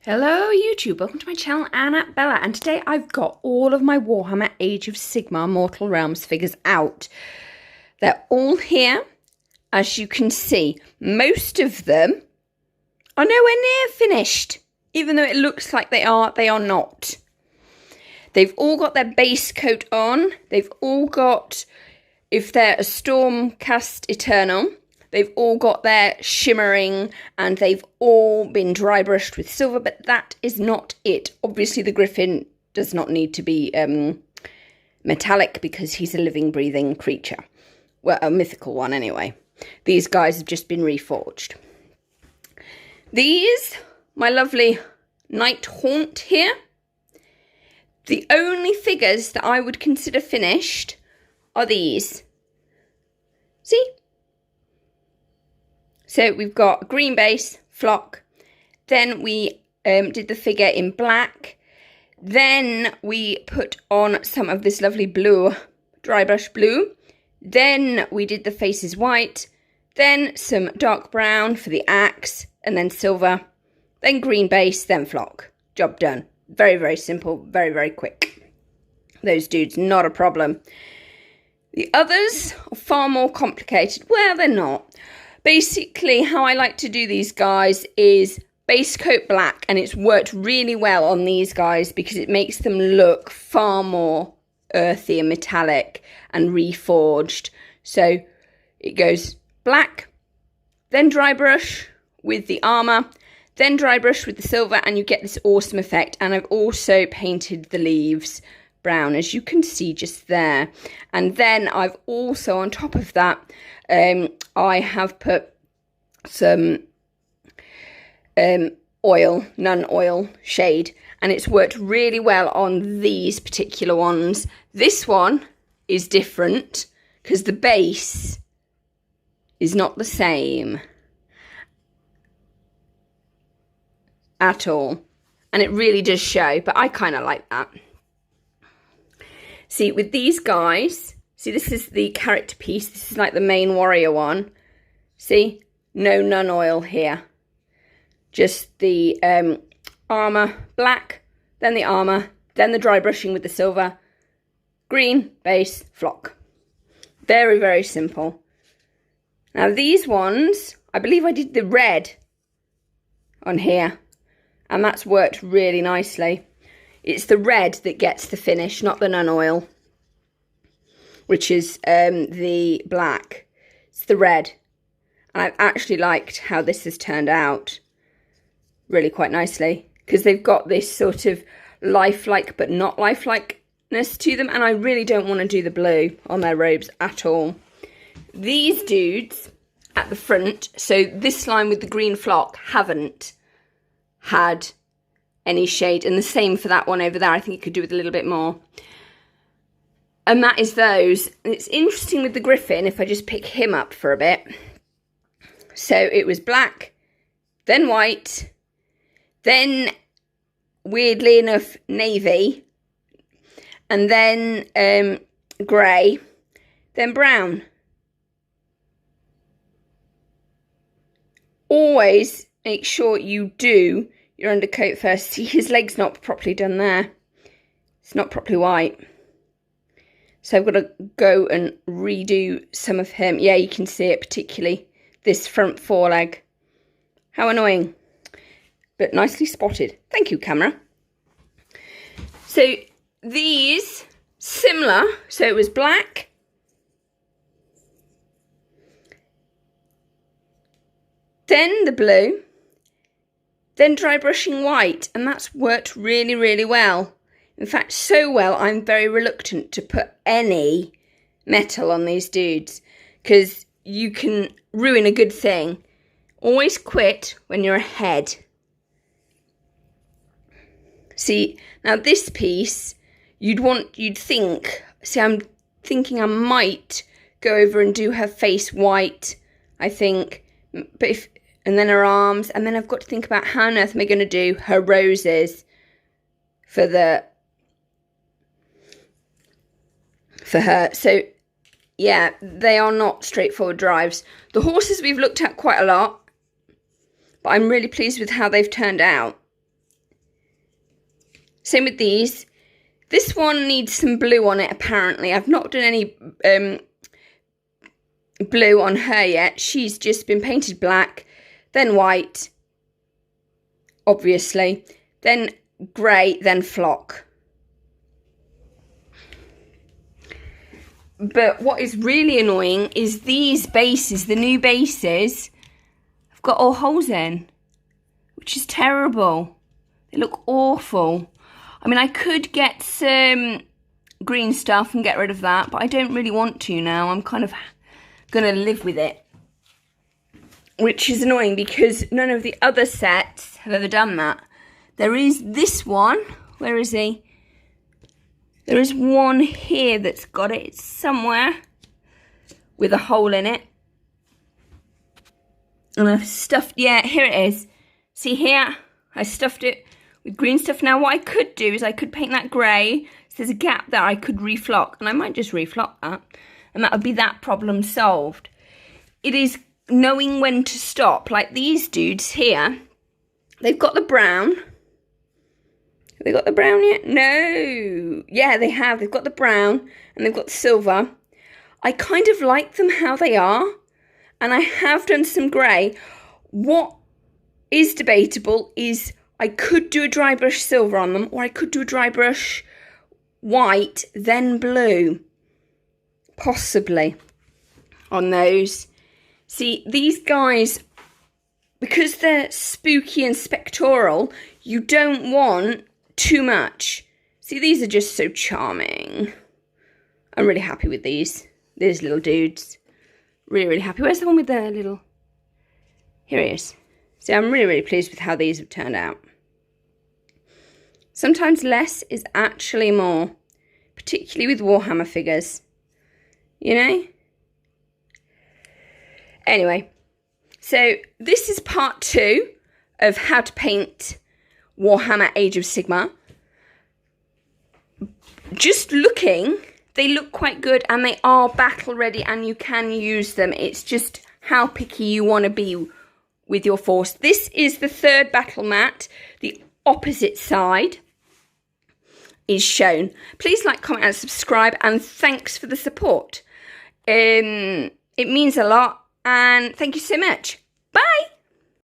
Hello YouTube, welcome to my channel, Annabella, and today I've got all of my Warhammer Age of Sigmar Mortal Realms figures out. They're all here, as you can see. Most of them are nowhere near finished, even though it looks like they are not. They've all got their base coat on, they've all got, if they're a Stormcast Eternal, they've all got their shimmering and they've all been dry brushed with silver, but that is not it. Obviously, the Griffin does not need to be metallic because he's a living, breathing creature. Well, a mythical one anyway. These guys have just been reforged. These, my lovely Night Haunt here. The only figures that I would consider finished are these. See? So we've got green base, flock, then we did the figure in black, then we put on some of this lovely blue, dry brush blue, then we did the faces white, then some dark brown for the axe, and then silver, then green base, then flock. Job done. Very, very simple, very, very quick. Those dudes, not a problem. The others are far more complicated. Well, they're not. Basically, how I like to do these guys is base coat black, and it's worked really well on these guys because it makes them look far more earthy and metallic and reforged. So it goes black, then dry brush with the armor, then dry brush with the silver, and you get this awesome effect. And I've also painted the leaves brown, as you can see just there. And then I've also, on top of that, I have put some oil, nun oil shade, and it's worked really well on these particular ones. This one is different because the base is not the same at all, and it really does show, but I kind of like that. See, with these guys, see, this is the character piece. This is like the main warrior one. See, no nun oil here. Just the armor black, then the armor, then the dry brushing with the silver, green, base, flock. Very, very simple. Now these ones, I believe I did the red on here, and that's worked really nicely. It's the red that gets the finish, not the nun oil, which is the black. It's the red. And I've actually liked how this has turned out really quite nicely, because they've got this sort of lifelike but not lifelikeness to them, and I really don't want to do the blue on their robes at all. These dudes at the front, so this line with the green flock, haven't had any shade, and the same for that one over there. I think it could do with a little bit more. And that is those. And it's interesting with the Griffin, if I just pick him up for a bit. So it was black, then white, then weirdly enough navy, and then grey, then brown. Always make sure you do your undercoat first. See, his leg's not properly done there. It's not properly white. So I've got to go and redo some of him. Yeah, you can see it, particularly this front foreleg. How annoying. But nicely spotted. Thank you, camera. So these, similar. So it was black, then the blue, then dry brushing white, and that's worked really, really well. In fact, so well, I'm very reluctant to put any metal on these dudes, because you can ruin a good thing. Always quit when you're ahead. See, now this piece, you'd think, see, I'm thinking I might go over and do her face white, I think, but if, and then her arms, and then I've got to think about how on earth am I going to do her roses for her. So yeah, they are not straightforward drives. The horses we've looked at quite a lot, but I'm really pleased with how they've turned out. Same with these. This one needs some blue on it, apparently. I've not done any blue on her yet. She's just been painted black, then white, obviously, then grey, then flock. But what is really annoying is these bases, the new bases, have got all holes in, which is terrible. They look awful. I mean, I could get some green stuff and get rid of that, but I don't really want to now. I'm kind of going to live with it, which is annoying because none of the other sets have ever done that. There is this one. Where is he? There is one here that's got it. It's somewhere with a hole in it. And I've stuffed, yeah, here it is. See here? I stuffed it with green stuff. Now what I could do is I could paint that grey. So there's a gap there I could reflock. And I might just reflock that. And that would be that problem solved. It is knowing when to stop. Like these dudes here. They've got the brown. Have they got the brown yet? No. Yeah, they have. They've got the brown and they've got the silver. I kind of like them how they are. And I have done some grey. What is debatable is I could do a dry brush silver on them, or I could do a dry brush white, then blue. Possibly on those. See, these guys, because they're spooky and spectral, you don't want too much. See, these are just so charming. I'm really happy with these little dudes. Really, really happy. Where's the one with the little... Here he is. So I'm really, really pleased with how these have turned out. Sometimes less is actually more, particularly with Warhammer figures. You know? Anyway, so this is part 2 of how to paint Warhammer Age of Sigmar. Just looking, they look quite good and they are battle ready and you can use them. It's just how picky you want to be with your force. This is the 3rd battle mat. The opposite side is shown. Please like, comment and subscribe, and thanks for the support. It means a lot, and thank you so much. Bye!